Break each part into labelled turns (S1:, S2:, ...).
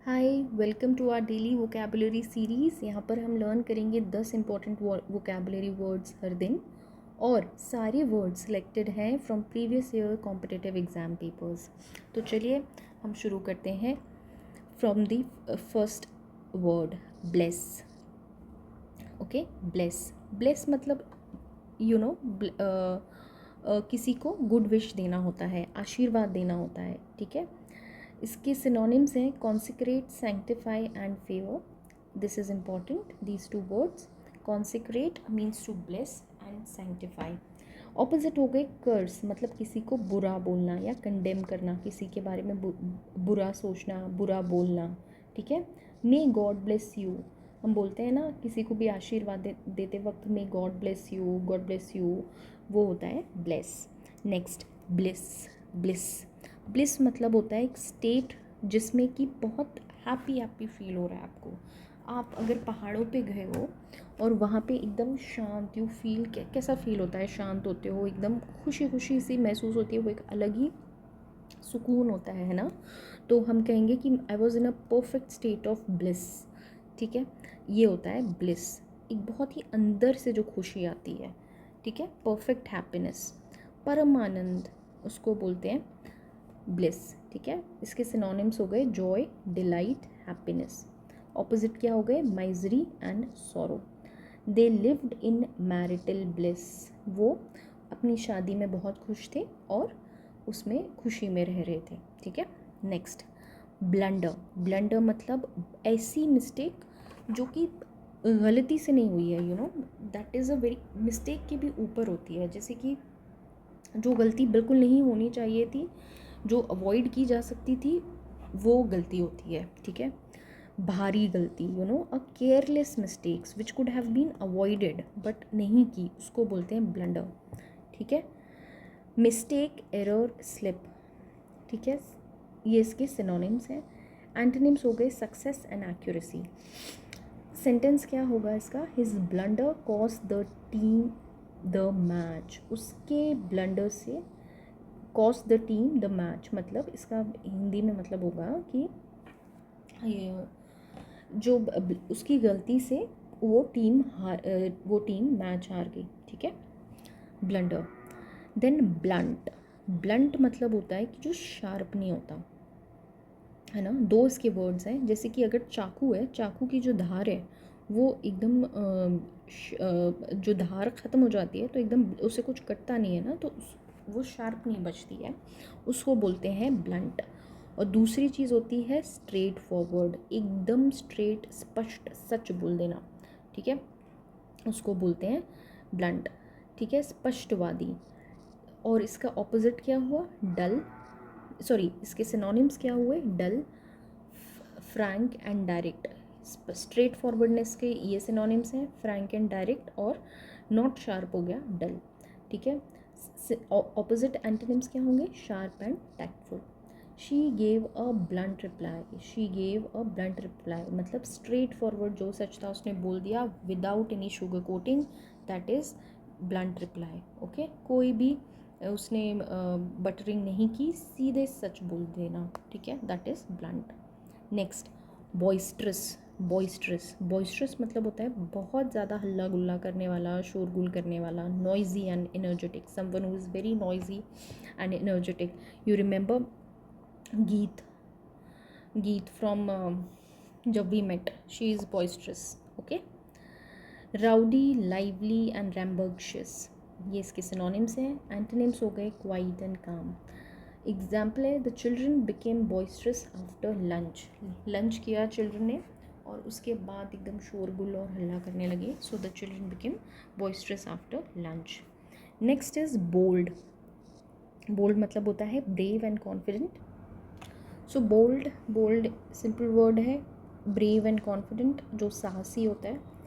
S1: Hi, welcome to our daily vocabulary series. यहाँ पर हम लर्न करेंगे 10 इंपॉर्टेंट वोकैबुलरी वर्ड्स हर दिन और सारे वर्ड्स सिलेक्टेड हैं from previous year competitive exam papers. तो चलिए हम शुरू करते हैं from the first word bless. Okay, bless bless मतलब किसी को गुड विश देना होता है, आशीर्वाद देना होता है। ठीक है, इसके सिनोनिम्स हैं consecrate, sanctify and favour. This is important, these two words. Consecrate means to bless and sanctify. Opposite हो गए कर्स, मतलब किसी को बुरा बोलना या कंडेम करना, किसी के बारे में बुरा सोचना, बुरा बोलना। ठीक है, मे गॉड ब्लेस यू, हम बोलते हैं ना किसी को भी आशीर्वाद देते वक्त may God bless you, God bless you, वो होता है bless. Next bliss. Bliss bliss मतलब होता है एक स्टेट जिसमें कि बहुत हैप्पी फील हो रहा है आपको। आप अगर पहाड़ों पे गए हो और वहाँ पे एकदम शांत यू फील, कैसा फील होता है, शांत होते हो, एकदम खुशी सी महसूस होती है, वो एक अलग ही सुकून होता है ना। तो हम कहेंगे कि I was in a perfect state of bliss. ठीक है, ये होता है ब्लिस, एक बहुत ही अंदर से जो खुशी आती है। ठीक है, परफेक्ट हैप्पीनेस, परम आनंद, उसको बोलते हैं ब्लिस। ठीक है, इसके सिनोनिम्स हो गए जॉय, डिलाइट, हैप्पीनेस। ऑपोजिट क्या हो गए, misery and sorrow. They lived in marital bliss, वो अपनी शादी में बहुत खुश थे और उसमें खुशी में रह रहे थे। ठीक है, नेक्स्ट ब्लंडर। ब्लंडर मतलब ऐसी मिस्टेक जो कि गलती से नहीं हुई है, that is a very, mistake के भी ऊपर होती है, जैसे कि जो गलती बिल्कुल नहीं होनी चाहिए थी, जो अवॉइड की जा सकती थी, वो गलती होती है। ठीक है, भारी गलती, a careless mistakes which could have been avoided but नहीं की, उसको बोलते हैं ब्लंडर। ठीक है, मिस्टेक, एरर, स्लिप। ठीक है, ये इसके सिनोनिम्स हैं। एंटोनिम्स हो गए सक्सेस एंड एक्यूरेसी। सेंटेंस क्या होगा इसका, his blunder cause the team the match, उसके ब्लंडर से cause the team the match, मतलब इसका हिंदी में मतलब होगा कि ये जो उसकी गलती से वो टीम मैच हार गई। ठीक है, ब्लंडर। Then blunt. ब्लंट मतलब होता है कि जो शार्प नहीं होता है ना। दो इसके वर्ड्स हैं, जैसे कि अगर चाकू है, चाकू की जो धार है वो एकदम जो धार ख़त्म हो जाती है तो एकदम उसे कुछ कटता नहीं है ना, तो वो शार्प नहीं बचती है, उसको बोलते हैं ब्लंट। और दूसरी चीज़ होती है स्ट्रेट फॉरवर्ड, एकदम स्ट्रेट, स्पष्ट, सच बोल देना। ठीक है, उसको बोलते हैं ब्लंट। ठीक है, स्पष्टवादी। और इसका ऑपोजिट क्या हुआ, डल, सॉरी, इसके सिनोनिम्स क्या हुए, dull, frank and direct. Straight forwardness के ये सिनोनिम्स हैं, फ्रैंक एंड डायरेक्ट, और नॉट शार्प हो गया डल। ठीक है, ऑपोजिट एंटोनिम्स क्या होंगे, sharp and tactful. She gave a blunt reply, she gave a blunt reply मतलब स्ट्रेट फॉरवर्ड, जो सच था उसने बोल दिया without any sugar coating, that is blunt reply. Okay, कोई भी उसने बटरिंग नहीं की, सीधे सच बोल देना। ठीक है, that is blunt. Next boisterous. Boisterous मतलब होता है बहुत ज़्यादा हल्ला गुल्ला करने वाला, शोरगुल करने वाला, noisy and energetic, someone who is very noisy and energetic. You remember Geet from Jab We Met, she is boisterous. Okay, rowdy, lively and rambunctious, ये इसके सिनोनिम्स हैं। एंटोनिम्स हो गए क्वाइट एंड काम। एग्जाम्पल है the children became boisterous after lunch, lunch किया children ने और उसके बाद एकदम शोरगुल और हल्ला करने लगे, so the children became boisterous after lunch. Next is bold. Bold मतलब होता है brave and confident. So bold simple word है, ब्रेव एंड कॉन्फिडेंट जो साहसी होता है।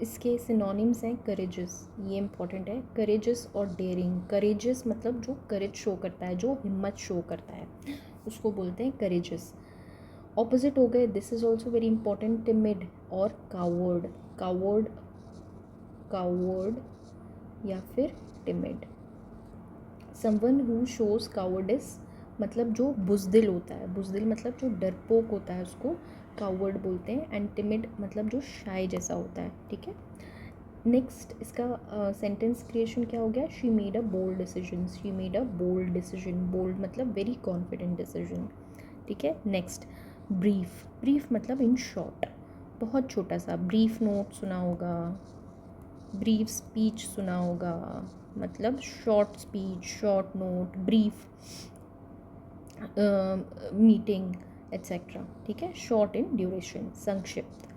S1: इसके सिनोनिम्स हैं करेजस, ये इंपॉर्टेंट है, करेजस और डेयरिंग। करेजस मतलब जो करेज शो करता है, जो हिम्मत शो करता है, उसको बोलते हैं करेजस। ऑपोजिट हो गए, this is also very important, timid और कावर्ड। कावर्ड या फिर timid, someone who shows cowardice मतलब जो बुज़दिल होता है, बुज़दिल मतलब जो डरपोक होता है उसको कावर्ड बोलते हैं, एंड टिमिड मतलब जो शाय जैसा होता है, ठीक है। नेक्स्ट इसका सेंटेंस क्रिएशन क्या हो गया, she made a bold decision, she made a bold decision, bold मतलब वेरी कॉन्फिडेंट डिसीजन, ठीक है। नेक्स्ट ब्रीफ, ब्रीफ मतलब इन शॉर्ट, बहुत छोटा सा। ब्रीफ नोट सुना होगा, ब्रीफ स्पीच सुना होगा, मतलब short speech, short note, brief meeting etcetera, ठीक है। शॉर्ट इन ड्यूरेशन, संक्षिप्त।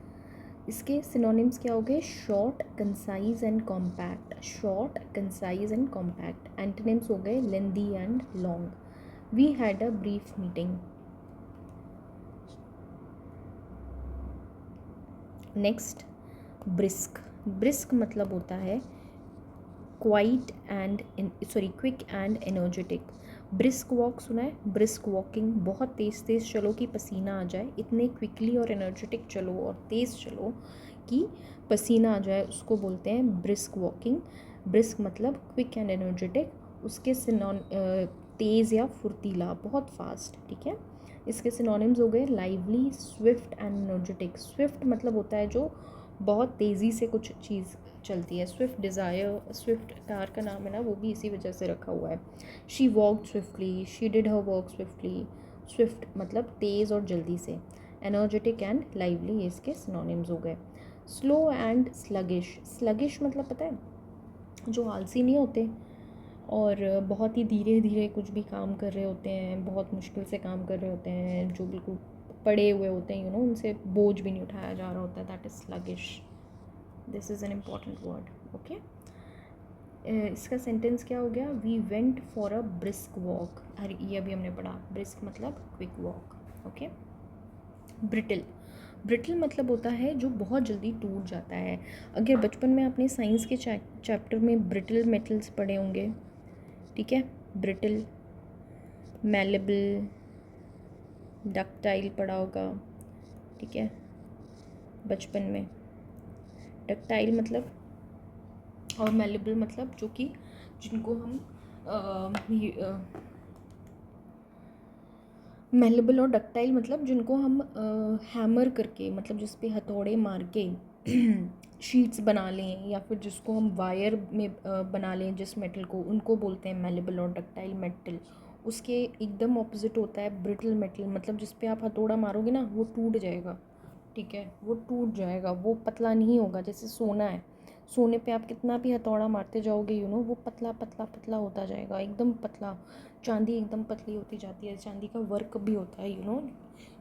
S1: इसके सिनोनिम्स क्या हो गए, short, concise and compact, short, concise and compact. Antonyms हो गए lengthy and long. We had a brief meeting. Next brisk, brisk मतलब होता है quite and quick and energetic. Brisk walk सुना है, ब्रिस्क वॉकिंग, बहुत तेज़ तेज़ चलो कि पसीना आ जाए, इतने क्विकली और एनर्जेटिक चलो और तेज़ चलो कि पसीना आ जाए, उसको बोलते हैं ब्रिस्क वॉकिंग। ब्रिस्क मतलब क्विक एंड एनर्जेटिक, उसके तेज़ या फुर्तीला, बहुत फास्ट, ठीक है। इसके सिनोनिम्स हो गए lively, Swift and energetic. Swift मतलब होता है जो बहुत तेज़ी से कुछ चीज़ चलती है, स्विफ्ट डिज़ायर, स्विफ्ट कार का नाम है ना, वो भी इसी वजह से रखा हुआ है। She walked swiftly, she did her work swiftly. Swift मतलब तेज़ और जल्दी से। एनर्जेटिक एंड लाइवली, ये इसके सिनोनिम्स हो गए। स्लो एंड स्लगिश, स्लगिश मतलब पता है जो आलसी नहीं होते और बहुत ही धीरे धीरे कुछ भी काम कर रहे होते हैं, बहुत मुश्किल से काम कर रहे होते हैं, जो बिल्कुल पड़े हुए होते हैं, उनसे बोझ भी नहीं उठाया जा रहा होता है, that is sluggish. This is an important word, okay. इसका सेंटेंस क्या हो गया, we went for a brisk walk. अरे ये अभी हमने पढ़ा, ब्रिस्क मतलब quick walk, okay. Brittle, brittle मतलब होता है जो बहुत जल्दी टूट जाता है। अगर बचपन में आपने साइंस के चैप्टर में ब्रिटल मेटल्स पढ़े होंगे, ठीक है, ब्रिटल, मैलेबल, डक्टाइल पढ़ा होगा, ठीक है, बचपन में। डक्टाइल मतलब और मैलेबल मतलब जो कि जिनको हम मैलेबल और डक्टाइल मतलब जिनको हम हैमर करके, मतलब जिस पे हथौड़े मार के शीट्स बना लें, या फिर जिसको हम वायर में बना लें जिस मेटल को, उनको बोलते हैं मैलेबल और डक्टाइल मेटल। उसके एकदम ऑपोजिट होता है ब्रिटल मेटल, मतलब जिस पे आप हथौड़ा मारोगे ना वो टूट जाएगा, ठीक है, वो टूट जाएगा, वो पतला नहीं होगा। जैसे सोना है, सोने पे आप कितना भी हथौड़ा मारते जाओगे वो पतला पतला पतला होता जाएगा, एकदम पतला। चांदी एकदम पतली होती जाती है, चांदी का वर्क भी होता है,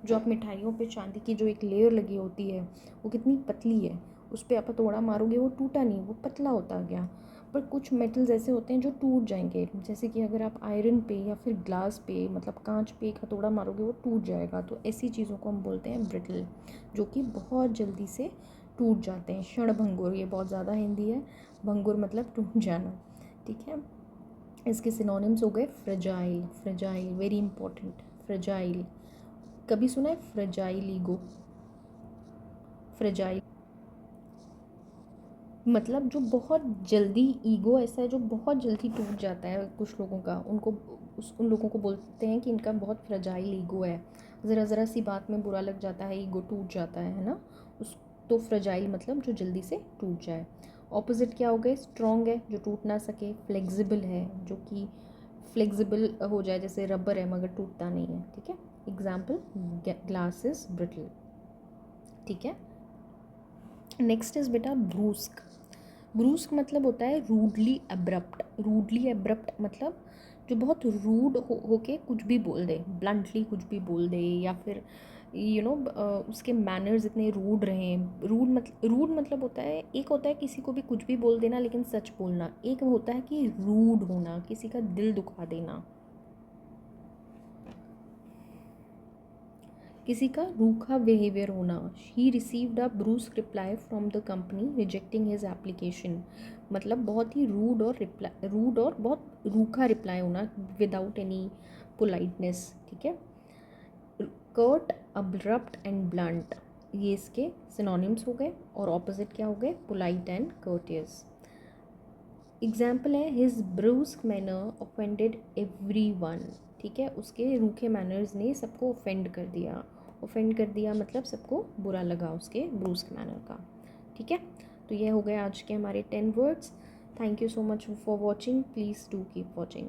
S1: जो आप मिठाइयों पे चांदी की जो एक लेयर लगी होती है वो कितनी पतली है, उस पर आप हथौड़ा मारोगे वो टूटा नहीं, वो पतला होता गया। पर कुछ मेटल्स ऐसे होते हैं जो टूट जाएंगे, जैसे कि अगर आप आयरन पे या फिर ग्लास पे, मतलब कांच पे एक हथौड़ा मारोगे वो टूट जाएगा। तो ऐसी चीज़ों को हम बोलते हैं ब्रिटल, जो कि बहुत जल्दी से टूट जाते हैं। क्षणभंगुर, ये बहुत ज़्यादा हिंदी है, भंगुर मतलब टूट जाना, ठीक है। इसके सिनोनिम्स हो गए fragile, fragile very important, fragile. कभी सुना है फ्रेजाइल ईगो, फ्रेजाइल मतलब जो बहुत जल्दी, ईगो ऐसा है जो बहुत जल्दी टूट जाता है कुछ लोगों का, उन लोगों को बोलते हैं कि इनका बहुत फ्रेजाइल ईगो है। ज़रा ज़रा सी बात में बुरा लग जाता है, ईगो टूट जाता है ना, उस तो फ्रेजाइल मतलब जो जल्दी से टूट जाए। ऑपोजिट क्या हो गए, स्ट्रॉन्ग है जो टूट ना सके, फ्लेक्सिबल है जो कि फ्लेक्सिबल हो जाए, जैसे रबर है मगर टूटता नहीं है, ठीक है। एग्जाम्पल, ग्लास इज ब्रिटल, ठीक है। नेक्स्ट इज बेटा ब्रूस्क। ब्रूस्क मतलब होता है रूडली एब्रप्ट, रूडली एब्रप्ट मतलब जो बहुत रूड होके कुछ भी बोल दे, ब्लंटली कुछ भी बोल दे, या फिर उसके मैनर्स इतने रूड रहें। रूड मतलब होता है, एक होता है किसी को भी कुछ भी बोल देना लेकिन सच बोलना, एक होता है कि रूड होना, किसी का दिल दुखा देना, किसी का रूखा बिहेवियर होना। He received a brusque reply from the company rejecting his application, मतलब बहुत ही रूड और बहुत रूखा रिप्लाई होना विदाउट एनी पोलाइटनेस, ठीक है। कर्ट, अब्रप्ट एंड ब्लंट, ये इसके सिनोनिम्स हो गए, और ऑपोजिट क्या हो गए, पोलाइट एंड कर्टियस। एग्जाम्पल है, हिज ब्रूस्क मैनर ऑफेंडेड एवरीवन, ठीक है, उसके रूखे मैनर्स ने सबको ऑफेंड कर दिया। ऑफेंड कर दिया मतलब सबको बुरा लगा उसके ब्रूस्क मैनर का, ठीक है। तो ये हो गए आज के हमारे 10 words. Thank you so much for watching, please do keep watching.